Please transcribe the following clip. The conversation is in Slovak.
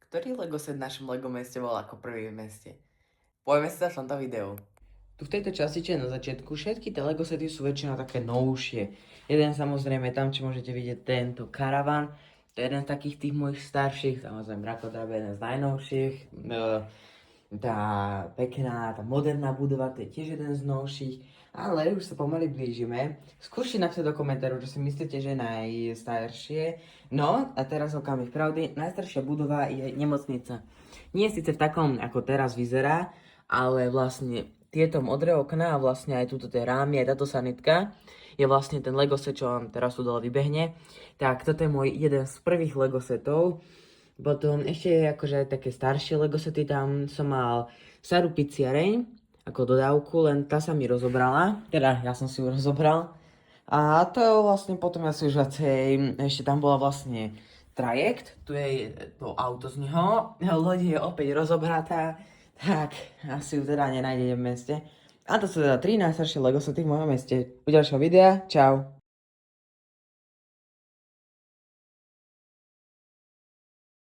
Ktorý Lego set v našom Lego meste bol ako prvý v meste? Poďme si to v tomto videu. Tu v tejto časti, čo je na začiatku, všetky tie Lego sety sú väčšinou také novšie. Jeden samozrejme tam, čo môžete vidieť, tento karavan. To je jeden z takých tých mojich starších, samozrejme Mrakodrap je jeden z najnovších. Tá pekná, tá moderná budova, to je tiež jeden z novších. Ale už sa pomaly blížime. Skúste napísať do komentárov, čo si myslíte, že je najstaršie. No a teraz okamih pravdy, najstaršia budova je nemocnica. Nie je síce v takom, ako teraz vyzerá, ale vlastne tieto modré okná a vlastne aj túto tie rámy, aj táto sanitka je vlastne ten Lego set, čo vám teraz tu dole vybehne. Tak toto je môj jeden z prvých Lego setov. Potom ešte akože také staršie Lego sety, tam som mal starú pizziareň ako dodávku, len tá sa mi rozobrala. Teda ja som si ju rozobral. A to je vlastne potom asi už viacej, ešte tam bola vlastne trajekt, tu je to auto z neho, loď je opäť rozobratá, tak asi ju teda nenájdete v meste. A to sú teda 3 najstaršie Lego sety v mojom meste. U ďalšieho videa, čau.